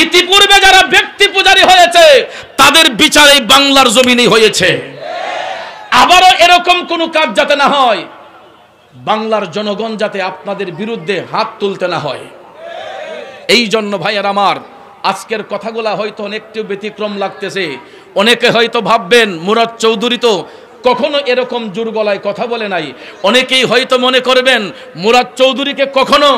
ইতিপূর্বে যারা ব্যক্তি পূজারী হয়েছে তাদের বিচার এই বাংলার জমিনে হয়েছে। আবারও এরকম কোন কাজ যাতে না হয়, বাংলার জনগণ যাতে আপনাদের বিরুদ্ধে হাত তুলতে না হয়। এই জন্য ভাইয়ের আমার, আজকের কথাগুলা হয়তো অনেকটা ব্যতিক্রম লাগতেছে। অনেকে হয়তো ভাববেন মুরাদ চৌধুরী তো কখনো এরকম জোর গলায় কথা বলে নাই। অনেকেই হয়তো মনে করবেন মুরাদ চৌধুরীকে কখনো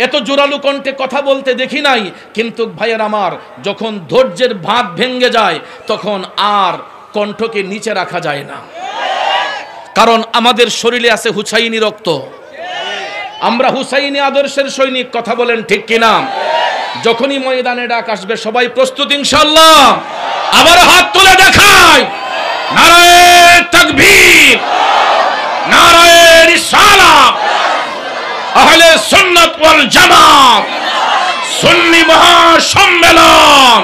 এত জোরালো কণ্ঠে কথা বলতে দেখি নাই। কিন্তু ভাইয়ের আমার, যখন ধৈর্যের বাঁধ ভেঙে যায় তখন আর কণ্ঠকে নিচে রাখা যায় না। কারণ আমাদের শরীরে আছে হুসাইনি রক্ত, আমরা হুসাইনি আদর্শের সৈনিক। কথা বলেন ঠিক কিনা? যখনই ময়দানে ডাক আসবে সবাই প্রস্তুত ইনশাআল্লাহ? আবার হাত তুলে দেখায় নারায়ে তাকবীর, নারায়ে রিসালাত, আহলে সুন্নাত ওয়াল জামাত, সুন্নি মহাসম্মেলন,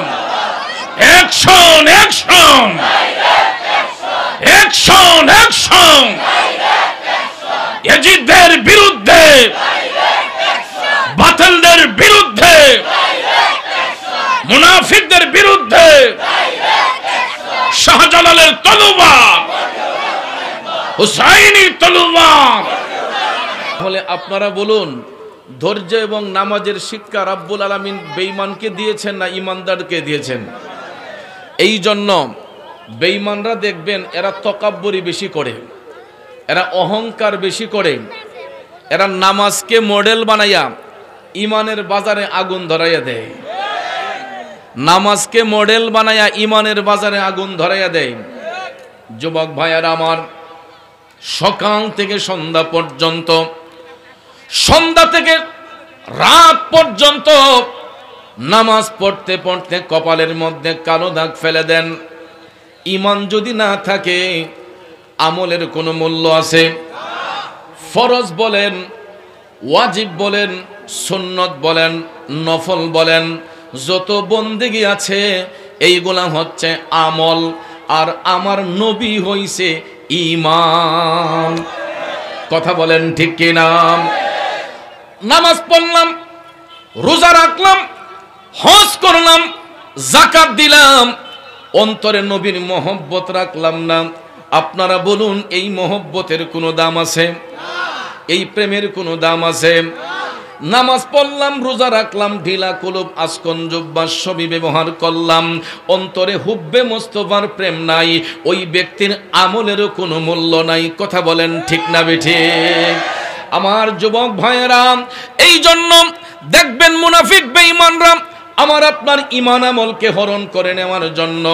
অ্যাকশন অ্যাকশন অ্যাকশন অ্যাকশন, ইয়াজিদের বিরুদ্ধে, বাতিলদের বিরুদ্ধে, মুনাফিকদের বিরুদ্ধে শাহজালালের তলোয়ার, হুসাইনির তলোয়ার। তাহলে আপনারা বলুন, ধৈর্য এবং নামাজের শিক্ষা রাব্বুল আলামিন বেঈমানকে দিয়েছেন না ইমানদারকে দিয়েছেন? এই জন্য বেঈমানরা দেখবেন এরা তকাব্বুরি বেশি করে, এরা অহংকার বেশি করে, এরা নামাজকে মডেল বানাইয়া ইমানের বাজারে আগুন ধরাইয়া দেয়। নামাজকে মডেল বানাইয়া ইমানের বাজারে আগুন ধরাইয়া দেয়। যুবক ভাইয়ারা আমার, সকাল থেকে সন্ধ্যা পর্যন্ত, সন্ধ্যা থেকে রাত পর্যন্ত নামাজ পড়তে পড়তে কপালের মধ্যে কালো দাগ ফেলে দেন। ইমান যদি না থাকে আমলের কোনো মূল্য আছে? ফরজ বলেন, ওয়াজিব বলেন, সুন্নত বলেন, নফল বলেন, যত বন্দেগী আছে এইগুলা হচ্ছে আমল। আর আমার নবী হইছে ঈমান। কথা বলেন ঠিক কি না? নামাজ পড়লাম, রোজা রাখলাম, হজ করলাম, যাকাত দিলাম, অন্তরে নবীর মহব্বত রাখলাম না। আপনারা বলুন, এই মহব্বতের কোনো দাম আছে? এই প্রেমের কোনো দাম আছে? নামাজ পড়লাম, রোজা রাখলাম, ঢিলা কুলুব আসকন জুব্বা সবই ব্যবহার করলাম, অন্তরে হুব্বে মোস্তফার প্রেম নাই, ওই ব্যক্তির আমলেরও কোনো মূল্য নাই। কথা বলেন ঠিক না বেঠিক? আমার যুবক ভাইয়েরা, এই জন্য দেখবেন মুনাফিক বেঈমানরা আমার আপনার ঈমান আমলকে হরণ করে নেওয়ার জন্য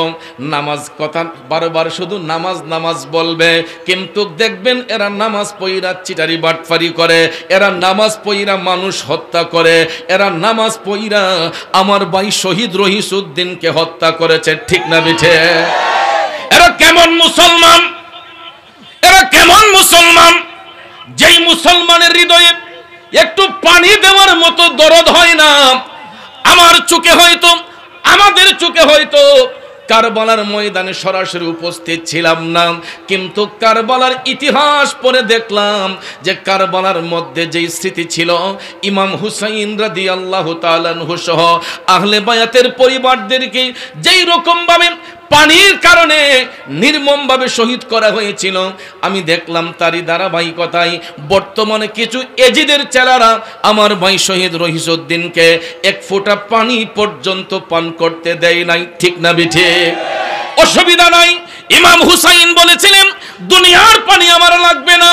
নামাজ কথা বারবার শুধু নামাজ নামাজ বলবে, কিন্তু দেখবেন এরা নামাজ পইরা চিটারি বাটফারি করে, এরা নামাজ পইরা মানুষ হত্যা করে, এরা নামাজ পইরা আমার ভাই শহীদ রহিসউদ্দিনকে হত্যা করেছে। ঠিক না বিঠে? এরা কেমন মুসলমান? এরা কেমন মুসলমান? যেই মুসলমানের হৃদয়ে একটু পানি দেওয়ার মতো দরদ হয় না। আমার চোখে হয়তো, আমাদের চোখে হয়তো কারবালার ময়দানে সরাসরি উপস্থিত ছিলাম না, কিন্তু কারবালার ইতিহাস পড়ে দেখলাম যে কারবালার মধ্যে যেই স্মৃতি ছিল, ইমাম হুসাইন রাদিয়াল্লাহু তাআলা আনহু সহ আহলে বায়াতের পরিবারদেরকে যেই রকম ভাবে পানির কারণে নির্মমভাবে শহীদ করা হয়েছিল, আমি দেখলাম তারই ধারাবাহিকতায় বর্তমানে কিছু এজিদের চেলারা আমার ভাই শহীদ রহিসউদ্দিনকে এক ফোঁটা পানি পর্যন্ত পান করতে দেয় নাই। ঠিক না বিঠে? অসুবিধা নাই। ইমাম হুসাইন বলেছিলেন দুনিয়ার পানি আমার লাগবে না।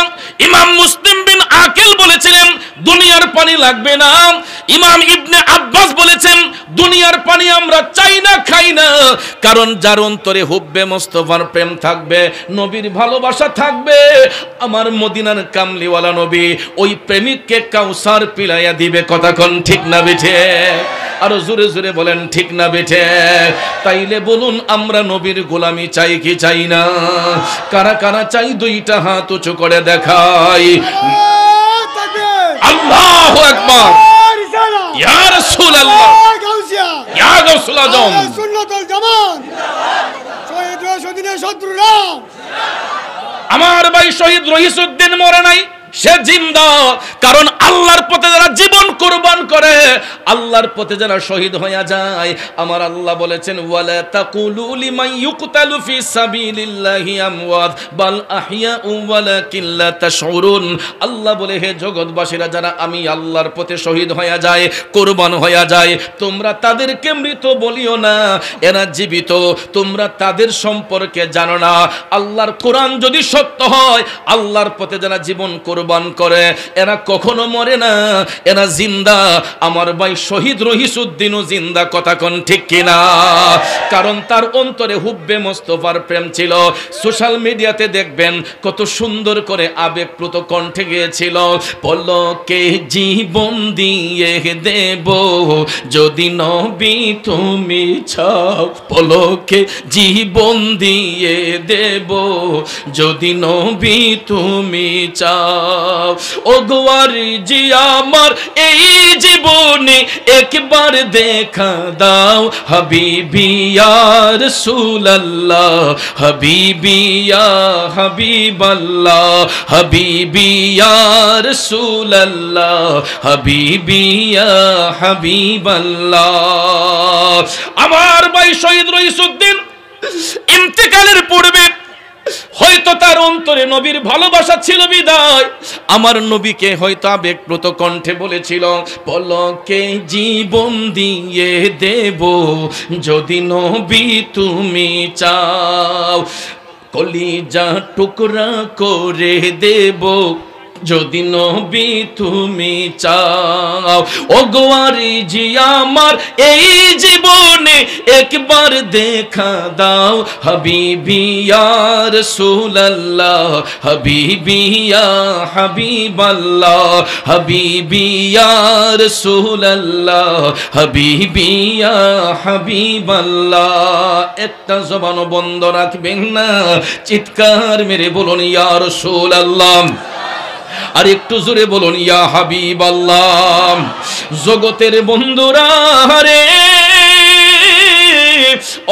ইমাম মুসলিম বিন আকিল বলেছিলেন দুনিয়ার পানি লাগবে না। ইমাম ইবনে আব্বাস বলেছেন দুনিয়ার পানি আমরা চাই না, খাই না। কারণ যার অন্তরে হুব্বে মোস্তফার প্রেম থাকবে, নবীর ভালোবাসা থাকবে, আমার মদিনার কামলিওয়ালা নবী ওই প্রেমিককে কাউসার পিলাইয়া দিবে। কথা কোন ঠিক না বেঠে? আরো জোরে জোরে বলেন ঠিক না বেঠে? তাইলে বলুন, আমরা নবীর গোলামি চাই কি চাই না? কারা কারা চাই দুইটা হাত উঁচু করে দেখাই। আল্লাহু আকবার, ইয়া রাসূলুল্লাহ, ইয়া গাউসুল আজম, সুন্নাতুল জামাত, শহীদ রহিসউদ্দিনের শত্রুরা। আমার ভাই শহীদ রহিসউদ্দিন মরে নাই, সে জিন্দা। কারণ আল্লাহর পথে যারা জীবন কুরবান করে, আল্লাহর পথে যারা শহীদ হয়ে যায়, আমার আল্লাহ বলেছেন ওয়ালা তাকুলু লিমান ইউকতালু ফি সাবিলিল্লাহি আমওয়াত বাল আহইয়াউ ওয়ালাকিন লা তাশউরুন। আল্লাহ বলে, হে জগৎবাসীরা, যারা আমি আল্লাহর পথে শহীদ হয়ে যায়, কুরবান হয়ে যায়, তোমরা তাদেরকে মৃত বলিও না, এরা জীবিত, তোমরা তাদের সম্পর্কে জানো না। আল্লাহর কোরআন যদি সত্য হয়, আল্লাহর পথে যারা জীবন কুরবান করে এরা কখনো মরে না, এরা জিন্দা। আমার ভাই শহীদ রহিসউদ্দিনও জিন্দা, কথা কোন ঠিক কিনা? কারণ তার অন্তরে হুব্বে মোস্তফার প্রেম ছিল। সোশ্যাল মিডিয়াতে দেখবেন কত সুন্দর করে আবেগপ্লুত কণ্ঠে গিয়েছিল, পলকে জীবন দিয়ে দেব যদি নবী তুমি চাও, পলকে জীবন দিয়ে দেব যদি নবী তুমি চাও। ও গোয়ারি জি আমার এই জীবনে একবার দেখা দাও, হাবিবি ইয়া রাসূলুল্লাহ, হাবিবি ইয়া হাবিবাল্লাহ, হাবিবি ইয়া রাসূলুল্লাহ, হাবিবি ইয়া হাবিবাল্লাহ। আমার ভাই শহীদ রহিসউদ্দিন ইন্তেকালের পূর্বে হয়তো তার অন্তরে নবীর ভালোবাসা ছিল বিদায় আমার নবীকে হয়তো আবেগপ্লুত কণ্ঠে বলেছিল, পলকে জীবন দিয়ে দেব যদি নবী তুমি চাও, কলিজা টুকরা করে দেব যদি নবী তুমি চাও। ও গোয়ারি জি আমার এই জীবনে একবার দেখা দাও, হাবিবি ইয়া রাসূলুল্লাহ, হাবিবি ইয়া হাবিবাল্লাহ, হাবিবি ইয়া রাসূলুল্লাহ, হাবিবি ইয়া হাবিবাল্লাহ। একটা জবান বন্ধ রাখবেন না, চিৎকার মেরে বলুন ইয়া রাসূলুল্লাহ, আর একটু জোরে বলুন ইয়া হাবিবাল্লাহ। জগতের বন্ধুরা রে,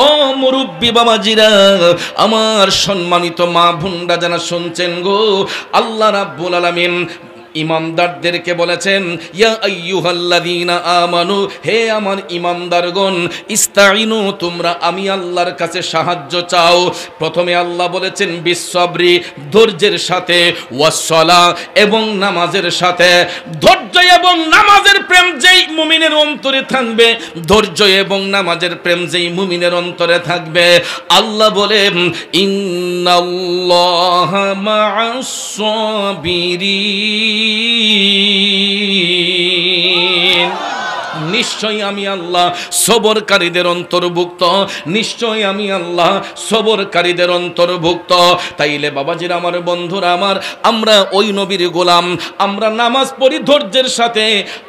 ও মুরব্বি বাবাজিরা, আমার সম্মানিত মা বোনরা যারা শুনছেন গো, আল্লাহ রাব্বুল আলামিন ইমানদারদেরকে বলেছেন, ইয়া আইয়ুহাল্লাযীনা আমানু, হে আমার ইমানদারগণ, ইস্তাইনু, তোমরা আমি আল্লাহর কাছে সাহায্য চাও। প্রথমে আল্লাহ বলেছেন বিসসবরি, ধৈর্যের সাথে, ওয়াসসালাহ, এবং নামাজের সাথে। ধৈর্য এবং নামাজের প্রেম যেই মুমিনের অন্তরে থাকবে, ধৈর্য এবং নামাজের প্রেম যেই মুমিনের অন্তরে থাকবে, আল্লাহ বলেন ইন্নাল্লাহা মা'আস সাবিরিন, নিশ্চয়ই আমি আল্লাহ সবরকারীদের অন্তর্ভুক্ত, নিশ্চয়ই আমি আল্লাহ সবরকারীদের অন্তর্ভুক্ত। তাইলে বাবাজিরা আমার, বন্ধুরা আমার, আমরা ওই নবীর গোলাম, আমরা নামাজ পড়ি ধৈর্যের সাথে,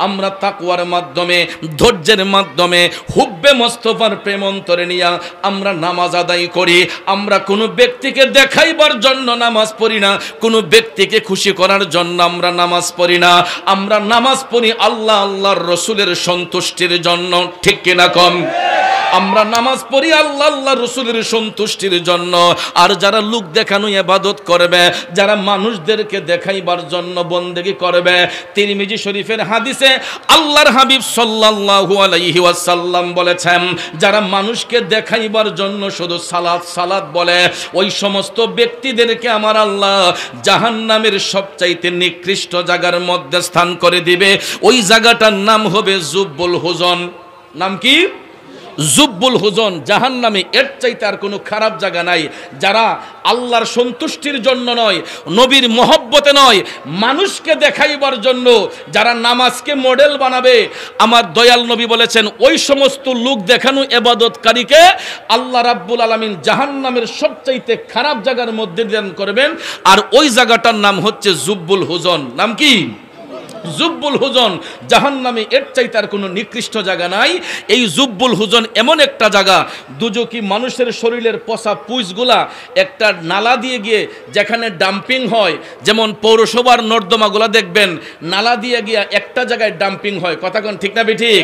আমরা তাকওয়ার মাধ্যমে, ধৈর্যের মাধ্যমে, হুব্বে মোস্তফার প্রেম অন্তরে নিয়ে আমরা নামাজ আদায় করি। আমরা কোনো ব্যক্তিকে দেখাইবার জন্য নামাজ পড়ি না, কোনো ব্যক্তিকে খুশি করার জন্য আমরা নামাজ পড়ি না, আমরা নামাজ পড়ি আল্লাহ আল্লাহর রসুলের সন্তুষ্টির জন্য, ঠিক কিনা কম? আমরা নামাজ পড়ি আল্লাহ আল্লাহ রসুলের সন্তুষ্টির জন্য। আর যারা লোক দেখানো ইবাদত করবে, যারা মানুষদেরকে দেখাইবার জন্য বন্দেগী করবে, তিরমিজি শরীফের হাদিসে আল্লাহর হাবিব সাল্লাল্লাহু আলাইহি ওয়াসাল্লাম বলেছেন, যারা মানুষকে দেখাইবার জন্য শুধু সালাত সালাত বলে, ওই সমস্ত ব্যক্তিদেরকে আমার আল্লাহ জাহান্নামের সবচাইতে নিকৃষ্ট জায়গার মধ্যে স্থান করে দিবে। ওই জায়গাটার নাম হবে জুব্বুল হুজন। নাম কি? জুব্বুল হুজন। জাহান্নামে এর চাইতে আর কোনো খারাপ জায়গা নাই। যারা আল্লাহর সন্তুষ্টির জন্য নয়, নবীর মহব্বতে নয়, মানুষকে দেখাইবার জন্য যারা নামাজকে মডেল বানাবে, আমার দয়াল নবী বলেছেন ওই সমস্ত লোক দেখানো ইবাদতকারীকে আল্লাহ রাব্বুল আলামিন জাহান্নামের সবচাইতে খারাপ জায়গার মধ্যে দান করবেন। আর ওই জায়গাটার নাম হচ্ছে জুব্বুল হুজন। নাম কি? জুব্বুল হুজন। জাহান্নামে এর চাইতে আর কোনো নিকৃষ্ট জায়গা নাই। এই জুব্বুল হুজন এমন একটা জায়গা, দুজকি মানুষের শরীরের পচা পুঁজগুলা একটা নালা দিয়ে গিয়ে যেখানে ডাম্পিং হয়, যেমন পৌরসভার নর্দমাগুলা দেখবেন নালা দিয়ে গিয়ে একটা জায়গায় ডাম্পিং হয়, কথা কোন ঠিক না বেঠিক?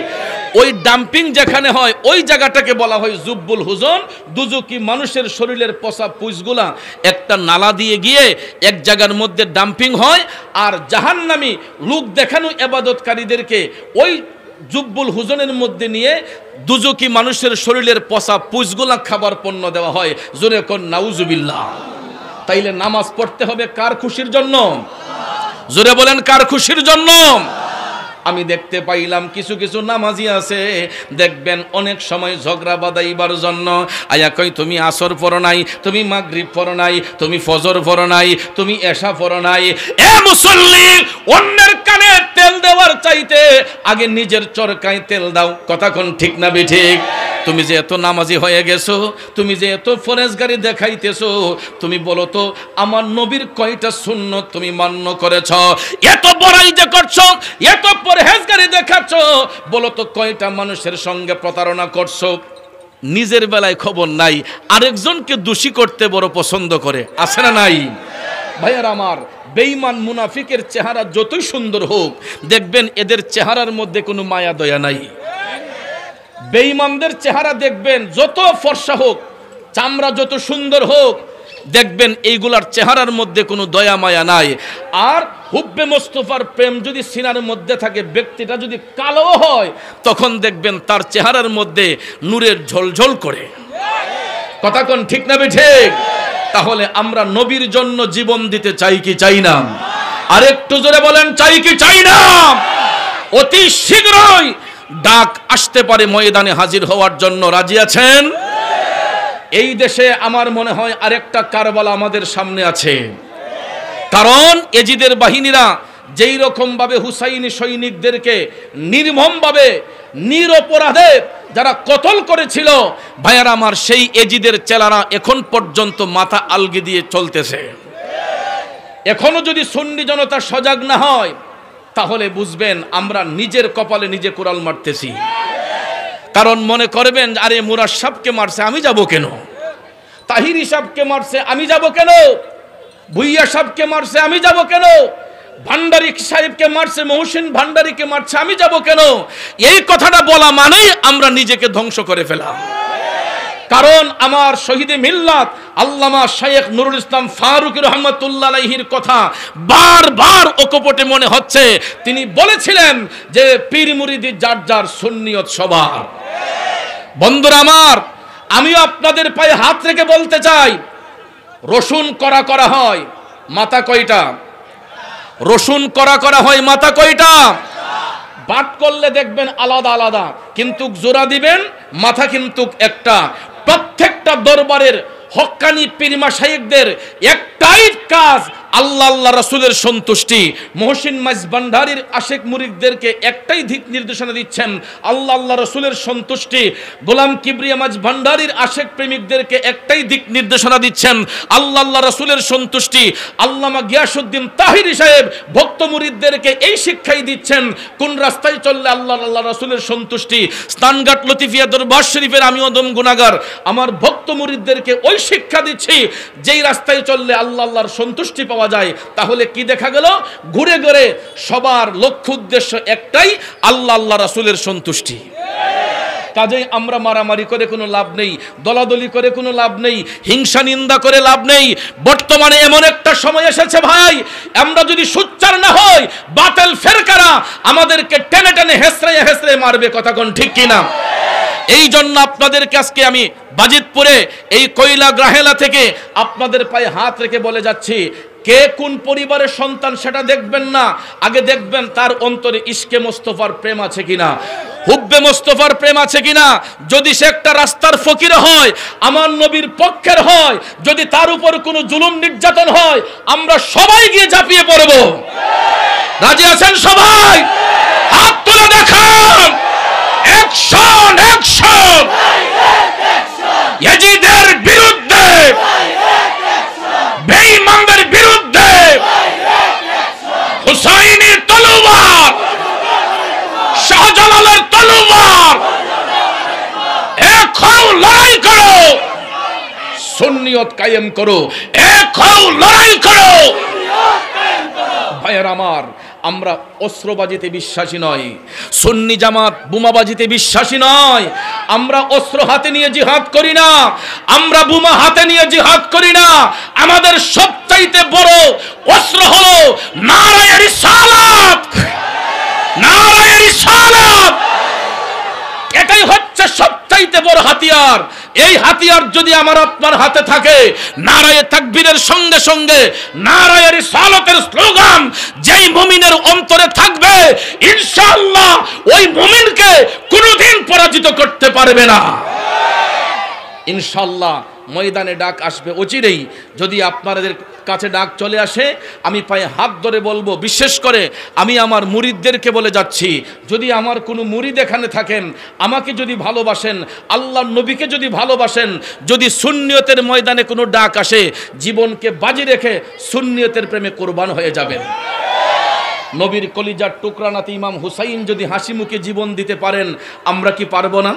ওই ডাম্পিং যেখানে হয় ওই জায়গাটাকে বলা হয় জুব্বুল হুজন। দুজকি মানুষের শরীরের পচা পুঁজগুলা একটা নালা দিয়ে গিয়ে এক জায়গার মধ্যে ডাম্পিং হয়, আর জাহান্নামী লোক দেখানো ইবাদতকারীদেরকে ওই জুব্বুল হুজনের মধ্যে নিয়ে দুজকি মানুষের শরীরের পচা পুঁজগুলা খাবার পণ্য দেওয়া হয়। জোরে কোন নাউজুবিল্লাহ। তাইলে নামাজ পড়তে হবে কার খুশির জন্য? জোরে বলেন কার খুশির জন্য? আমি দেখতে পাইলাম কিছু কিছু নামাজি আছে, দেখবেন অনেক সময় ঝগড়া বাঁধাইবার জন্য আয়া কই তুমি আসর পড়ো নাই, তুমি মাগরিব পড়ো নাই, তুমি ফজর পড়ো নাই, তুমি এশা পড়ো নাই। এ মুসল্লি, অন্যের কানে তেল দেওয়ার চাইতে আগে নিজের চরকায় তেল দাও। কথা কোন ঠিক না বেঠিক? তুমি যে এত নামাজি হয়ে গেছো, তুমি যে এত ফরজগারি দেখাইতেছো, তুমি বলো তো আমার নবীর কয়টা সুন্নত তুমি মান্য করেছ? এত বড়াই যে করছো, এত পরহেজগারি দেখাচ্ছ, বলো তো কয়টা মানুষের সঙ্গে প্রতারণা করছো? নিজের বেলায় খবর নাই, আরেকজনকে দোষী করতে বড় পছন্দ করে, আছে না নাই? ভাইয়ার আমার, বেঈমান মুনাফিকের চেহারা যতই সুন্দর হোক, দেখবেন এদের চেহারার মধ্যে কোনো মায়া দয়া নাই। বেঈমানদের চেহারা দেখবেন যত ফর্সা হোক, চামড়া যত সুন্দর হোক, দেখবেন এইগুলার চেহারার মধ্যে কোনো দয়া মায়া নাই। আর হুব্বে মোস্তফার প্রেম যদি সিনার মধ্যে থাকে, ব্যক্তিটা যদি কালো হয়, তখন দেখবেন তার চেহারার মধ্যে নূরের ঝলঝল করে। কথা কোন ঠিক না ঠিক? তাহলে আমরা নবীর জন্য জীবন দিতে চাই কি চাই না? আর একটু জোরে বলেন, চাই কি চাই না? অতি শীঘ্রই ডাক আসতে পারে ময়দানে হাজির হওয়ার জন্য। রাজি আছেন? এই দেশে আমার মনে হয় আরেকটা কারবালা আমাদের সামনে আছে। কারণ এজিদের বাহিনীরা যেই রকম ভাবে হুসাইনি সৈনিকদেরকে নির্মমভাবে নিরপরাধে যারা কতল করেছিল, ভাইয়ারা আমার, সেই এজিদের চেলারা এখন পর্যন্ত মাথা আলগি দিয়ে চলতেছে। এখনো যদি সুন্নি জনতা সজাগ না হয়, তাহলে বুঝবেন আমরা নিজের কপালে নিজে কুড়াল মারতেছি। কারণ মনে করবেন, আরে মুরাদ সাহেবকে মারছে আমি যাব কেন, তাহিরি সাহেবকে মারছে আমি যাব কেন, ভুইয়া সাহেবকে মারছে আমি যাব কেন, ভান্ডারী সাহেবকে মারছে, মহসিন ভান্ডারীকে মারছে আমি যাব কেন? এই কথাটা বলা মানেই আমরা নিজেকে ধ্বংস করে ফেলা। কারণ আমার শহীদে মিল্লাত আল্লামা শাইখ নুরুল ইসলাম ফারুকী রহমাতুল্লাহ আলাইহির কথা বারবার অকপটে মনে হচ্ছে। তিনি বলেছিলেন যে পীর মুরিদি যার যার সুন্নিয়ত সবার। বন্ধুরা আমার, আমিও আপনাদের পায়ে হাত রেখে বলতে চাই, রসুন করা করা হয়, মাথা কয়টা? রসুন করা করা হয়, মাথা কয়টা? বাট করলে দেখবেন আলাদা আলাদা, কিন্তু জোড়া দিবেন মাথা কিন্তু একটা। প্রত্যেকটা দরবারের হক্কানি পীর মাশায়েখদের একটাই কাজ, আল্লাহ আল্লাহ রাসূলের সন্তুষ্টি। মহসিন মাইজ ভান্ডারীর আশেক মুরিদদেরকে একটাই দিক নির্দেশনা দিচ্ছেন, আল্লাহ আল্লাহ রাসূলের সন্তুষ্টি। গোলাম কিবরিয়া মাইজ ভান্ডারীর আশেক প্রেমিকদেরকে একটাই দিক নির্দেশনা দিচ্ছেন, আল্লাহ আল্লাহ রাসূলের সন্তুষ্টি। আল্লামা গিয়াসউদ্দিন তাহিরি সাহেব ভক্ত মুরিদদেরকে এই শিক্ষাই দিচ্ছেন, কোন রাস্তায় চললে আল্লাহ আল্লাহ রাসূলের সন্তুষ্টি। স্থানঘাট লতিফিয়া দরবার শরীফের আমি অদম গুনাহগার, আমার ভক্ত মুরিদদেরকে ওই শিক্ষা দিচ্ছি, যেই রাস্তায় চললে আল্লাহ আল্লাহর সন্তুষ্টি পাওয়া যায়। তাহলে কি দেখা গেল? ঘুরে ঘুরে সবার লক্ষ্য উদ্দেশ্য একটাই, আল্লাহ আল্লাহ রাসূলের সন্তুষ্টি। কাজেই আমরা মারামারি করে কোনো লাভ নেই, দলাদলি করে কোনো লাভ নেই, হিংসা নিন্দা করে লাভ নেই। বর্তমানে এমন একটা সময় এসেছে ভাই, আমরা যদি সোচ্চার না হই, বাতিল ফেরকারা আমাদেরকে টেনে টেনে হেসড়ে হেসড়ে মারবে। কথা কোন ঠিক কিনা? এই জন্য আপনাদেরকে আজকে আমি বাজিতপুরে এই কয়লা গ্রাহেলা থেকে আপনাদের পায়ে হাত রেখে বলে যাচ্ছি, কে কোন পরিবারের সন্তান সেটা দেখবেন না, আগে দেখবেন তার অন্তরে ইশকে মোস্তফার প্রেম আছে কিনা, হুব্বে মোস্তফার প্রেম আছে কিনা। যদি সে একটা রাস্তার ফকির হয়, আমার নবীর পক্ষের হয়, যদি তার উপর কোনো জুলুম নির্যাতন হয়, আমরা সবাই গিয়ে ঝাঁপিয়ে পড়ব। রাজি আছেন সবাই? হাত তুলে দেখান। Action, action! ইয়াজিদের বিরুদ্ধে, বেঈমানদের বিরুদ্ধে হুসাইনের তলোয়ার, শাহজালালের তলোয়ার, এক হও লড়াই করো, সুন্নিয়ত কায়েম করো, এক হও লড়াই করো। ভাইয়ের আমার, আমরা অস্ত্রবাজিতে বিশ্বাসী নয়, সুন্নি জামাত বোমাবাজিতে বিশ্বাসী নয়, আমরা অস্ত্র হাতে নিয়ে জিহাদ করি না, আমরা বোমা হাতে নিয়ে জিহাদ করি না। আমাদের সবচাইতে বড় অস্ত্র হলো নারায়ে রিসালাত, নারায়ে রিসালাত। এটাই হচ্ছে সবচাইতে বড় হাতিয়ার। এই হাতিয়ার যদি আমার আপনার হাতে থাকে, নারায়ে তাকবীরের সঙ্গে সঙ্গে নারায়ে রিসালাতের স্লোগান যেই মুমিনের অন্তরে থাকবে, ইনশাআল্লাহ ওই মুমিনকে কোনোদিন পরাজিত করতে পারবে না। ইনশাআল্লাহ ময়দানে ডাক আসবে অচিরেই। যদি আপনাদের কাছে ডাক চলে আসে, আমি পায়ে হাত ধরে বলবো, বিশেষ করে আমি আমার মুরিদদেরকে বলে যাচ্ছি, যদি আমার কোনো মুরিদ এখানে থাকেন, আমাকে যদি ভালোবাসেন, আল্লাহর নবীকে যদি ভালোবাসেন, যদি সুন্নিয়তের ময়দানে কোনো ডাক আসে, জীবনকে বাজি রেখে সুন্নিয়তের প্রেমে কোরবান হয়ে যাবেন। নবীর কলিজার টুকরা নাতি ইমাম হুসাইন যদি হাসি মুখে জীবন দিতে পারেন, আমরা কি পারবো না?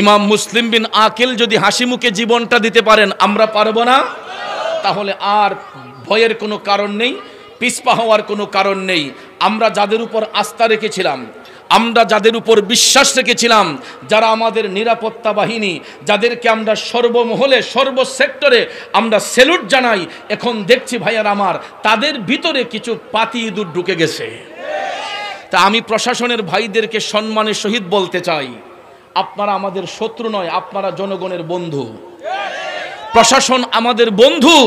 ইমাম মুসলিম বিন আকিল যদি হাসি মুখে জীবনটা দিতে পারেন, আমরা পারবো না? তাহলে আর ভয়ের কোনো কারণ নেই, পিছপা হওয়ার কোনো কারণ নেই। আমরা যাদের উপর আস্থা রেখেছিলাম, আমরা যাদের উপর বিশ্বাস রেখেছিলাম, যারা আমাদের নিরাপত্তা বাহিনী, যাদেরকে আমরা সর্বমহলে সর্বসেক্টরে আমরা স্যালুট জানাই, এখন দেখছি ভাইয়ার আমার, তাদের ভিতরে কিছু পাতি ইঁদুর ঢুকে গেছে। তা আমি প্রশাসনের ভাইদেরকে সম্মানের সহিত বলতে চাই, আপনারা আমাদের শত্রু নয়, আপনারা জনগণের বন্ধু। প্রশাসন আমাদের বন্ধু,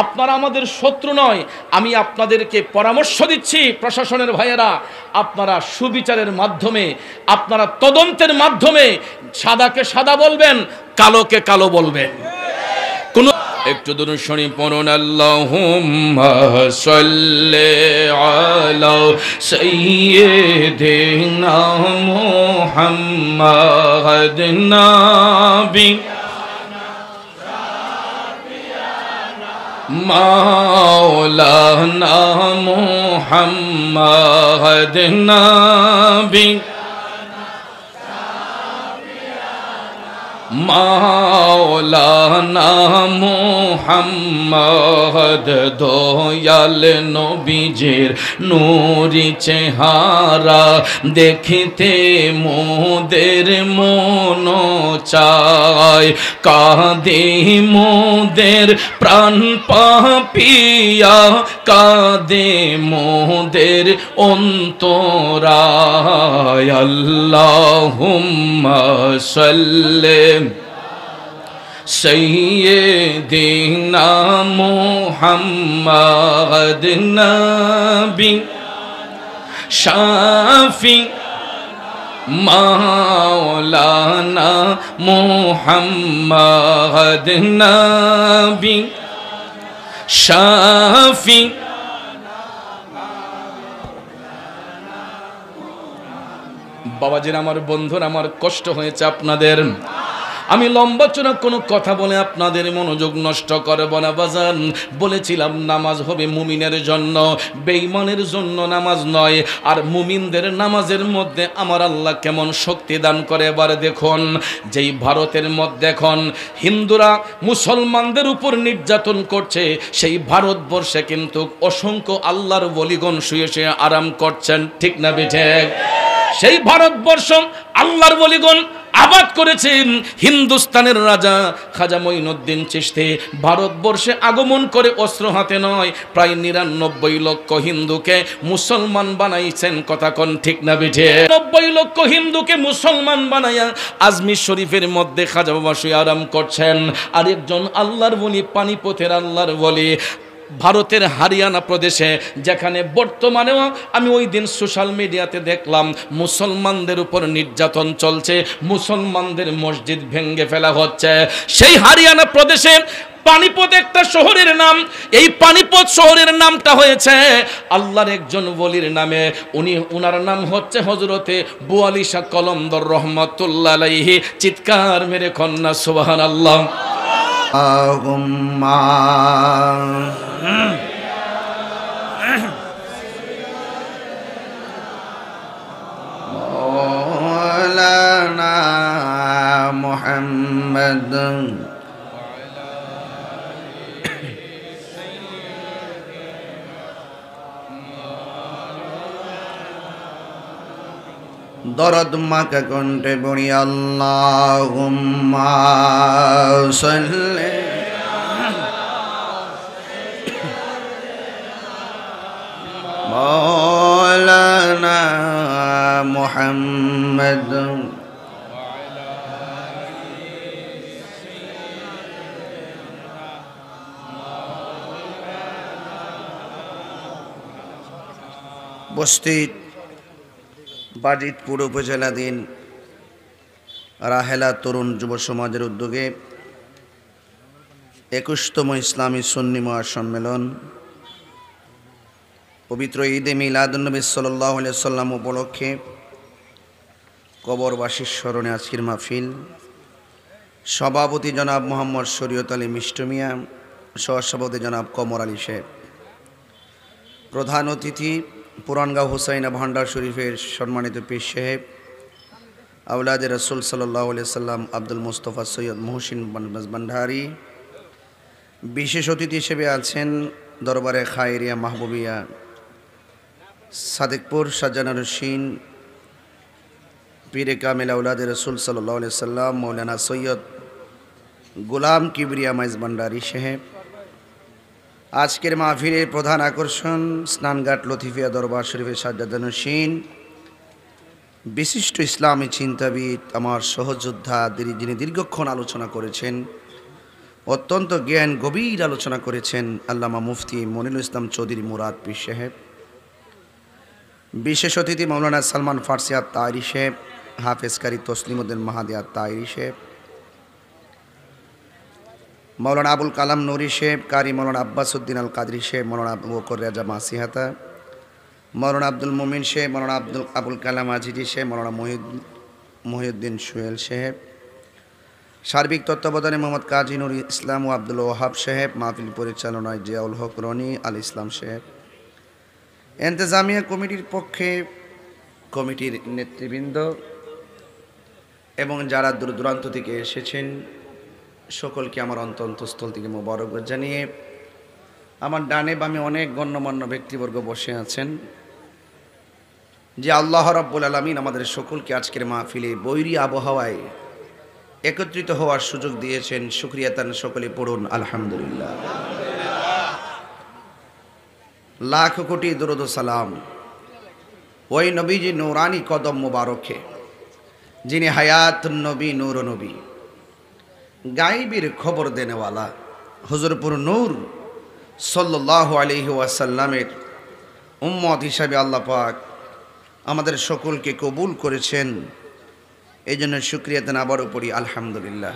আপনারা আমাদের শত্রু নয়। আমি আপনাদেরকে পরামর্শ দিচ্ছি, প্রশাসনের ভাইয়েরা, আপনারা সুবিচারের মাধ্যমে, আপনারা তদন্তের মাধ্যমে সাদাকে সাদা বলবেন, কালোকে কালো বলবেন। কোন একটু দূর শুনি পড়ুন, আল্লাহুম্মা সাল্লি আলা সাইয়্যিদিনা মুহাম্মাদিন নাবি মাওলানা মুহাম্মাদিন নাবি মাওলানা মুহাম্মদ দয়াল নবীজির নূরি চেহারা দেখিতে মোদের মন চায়, কাঁদে মোদের প্রাণ পাপিয়া, কাঁদে মোদের অন্তরায়। আল্লাহুম্মা সাল্লি সাইয়্যিদিনা মুহাম্মাদিন নাবি শাফি মাওলানা মুহাম্মাদিন নাবি শাফি। বাবাজির আমার, বন্ধুরা আমার, কষ্ট হয়েছে আপনাদের। আমি লম্বা চূড়া কোনো কথা বলে আপনাদের মনোযোগ নষ্ট করব না বাজান। বলেছিলাম নামাজ হবে মুমিনের জন্য, বেঈমানের জন্য নামাজ নয়। আর মুমিনদের নামাজের মধ্যে আমার আল্লাহ কেমন শক্তি দান করে এবার দেখুন। যেই ভারতের মধ্যে এখন হিন্দুরা মুসলমানদের উপর নির্যাতন করছে, সেই ভারতবর্ষে কিন্তু অসংখ্য আল্লাহর ওলিগণ শুয়ে শুয়ে আরাম করছেন, ঠিক না বেঠিক? সেই ভারতবর্ষ আল্লাহর ওলিগণ আবাদ করেছেন। হিন্দুস্তানের রাজা খাজা মঈনুদ্দিন চিশতি ভারতবর্ষে আগমন করে অস্ত্র হাতে নয়, প্রায় ৯৯ লক্ষ হিন্দুকে মুসলমান বানাইছেন। কথা কোন ঠিক না বেঠে? ৯০ লক্ষ হিন্দুকে মুসলমান বানাইয়া আজমির শরীফের মধ্যে খাজা বাবা শুয়ে আরাম করছেন। আর একজন আল্লাহর ওলি, পানিপথের আল্লাহর ওলি, ভারতের হরিয়ানা প্রদেশে, যেখানে বর্তমানেও আমি ওই দিন সোশ্যাল মিডিয়াতে দেখলাম মুসলমানদের উপর নির্যাতন চলছে, মুসলমানদের মসজিদ ভেঙে ফেলা হচ্ছে। সেই হরিয়ানা প্রদেশে পানিপথ একটা শহরের নাম, এই পানিপথ শহরের নামটা হয়েছে আল্লাহর একজন ওলির নামে। উনার নাম হচ্ছে হযরতে বুয়ালি শাহ কলন্দর রহমাতুল্লাহ আলাইহি। চিৎকার মেরে কন্যা সুবহানাল্লাহ। مولانا محمد দরদ মাখা কণ্ঠে পড়ি আল্লাহুম্মা সাল্লি মাওলানা মুহাম্মদ উপস্থিত বাজিতপুর উপজেলাধীন রাহেলা তরুণ যুব সমাজের উদ্যোগে ২১তম ইসলামী সুন্নি মহাসম্মেলন পবিত্র ঈদে মিলাদুন্নবী সাল্লাল্লাহু আলাইহি সাল্লাম উপলক্ষে কবরবাসীর স্মরণে আজকের মাহফিল। সভাপতি জনাব মোহাম্মদ শরীয়ত আলী মিষ্টু মিয়া, সহসভাপতি জনাব কমর আলী সাহেব, প্রধান অতিথি পুরানগাঁও হুসাইনা ভান্ডার শরীফের সম্মানিত পীর সাহেব আওলাদে রসুল সাল্লাল্লাহু আলাইহি সাল্লাম আব্দুল মুস্তফা সৈয়দ মহসিন ভান্ডারী। বিশেষ অতিথি হিসেবে আছেন দরবারে খায়রিয়া মাহবুবিয়া সাদেকপুর শাহজাহানুর রশিদ পীরে কামিল আওলাদে রসুল সাল্লাল্লাহু আলাইহি সাল্লাম মৌলানা সৈয়দ গোলাম কিবরিয়া মাইজ ভান্ডারী সাহেব। আজকের মাহফিলের প্রধান আকর্ষণ স্নানঘাট লতিফিয়া দরবার শরীফের শাহজাহানুর রশিদ, বিশিষ্ট ইসলামী চিন্তাবিদ, আমার সহযোদ্ধা, যিনি দীর্ঘক্ষণ আলোচনা করেছেন, অত্যন্ত জ্ঞান গভীর আলোচনা করেছেন আল্লামা মুফতি মনিরুল ইসলাম চৌধুরী মুরাদ পীর সাহেব। বিশেষ অতিথি মৌলানা সালমান ফারসি আত-তায়রি সাহেব, হাফেজ কারি তসলিমউদ্দিন মাহাদি আত-তায়রি সাহেব, মৌলানা আবুল কালাম নুরি সাহেব, কারি মৌলানা আব্বাস উদ্দিন আল কাদরি সাহেব, মৌলানা আবু বকর রেজা মাসিহাতা, মৌলানা আব্দুল মুমিন সাহেব, মৌলানা আবুল কালাম আজিজি সাহেব, মৌলানা মহিউদ্দিন সুহেল সাহেব। সার্বিক তত্ত্বাবধানে মোহাম্মদ কাজী নুর ইসলাম ও আব্দুল ওয়াহাব সাহেব। মাহফিল পরিচালনায় জিয়াউল হক রনি আল ইসলাম সাহেব। ইন্তেজামিয়া কমিটির পক্ষে কমিটির নেতৃবৃন্দ এবং যারা দূর দূরান্ত থেকে এসেছেন সকলকে আমার অন্তঃস্থল থেকে মোবারকবাদ জানিয়ে, আমার ডানে বামে অনেক গণ্যমান্য ব্যক্তিবর্গ বসে আছেন, যে আল্লাহ রাব্বুল আলামিন আমাদের সকলকে আজকের মাহফিলে বৈরী আবহাওয়ায় একত্রিত হওয়ার সুযোগ দিয়েছেন, শুকরিয়া তান সকলে পড়ুন আলহামদুলিল্লাহ। লাখ কোটি দরুদ ও সালাম ওই নবীজি নূরানি কদম মুবারকে, যিনি হায়াত নবী নূর নবী, গায়েবের খবর দেনেওয়ালা হুজুরপুর নূর সাল্লাল্লাহু আলাইহি ওয়াসাল্লামের উম্মত হিসাবে আল্লাহ পাক আমাদের সকলকে কবুল করেছেন। এই জন্য শুকরিয়া দেন আবারও পড়ি আলহামদুলিল্লাহ।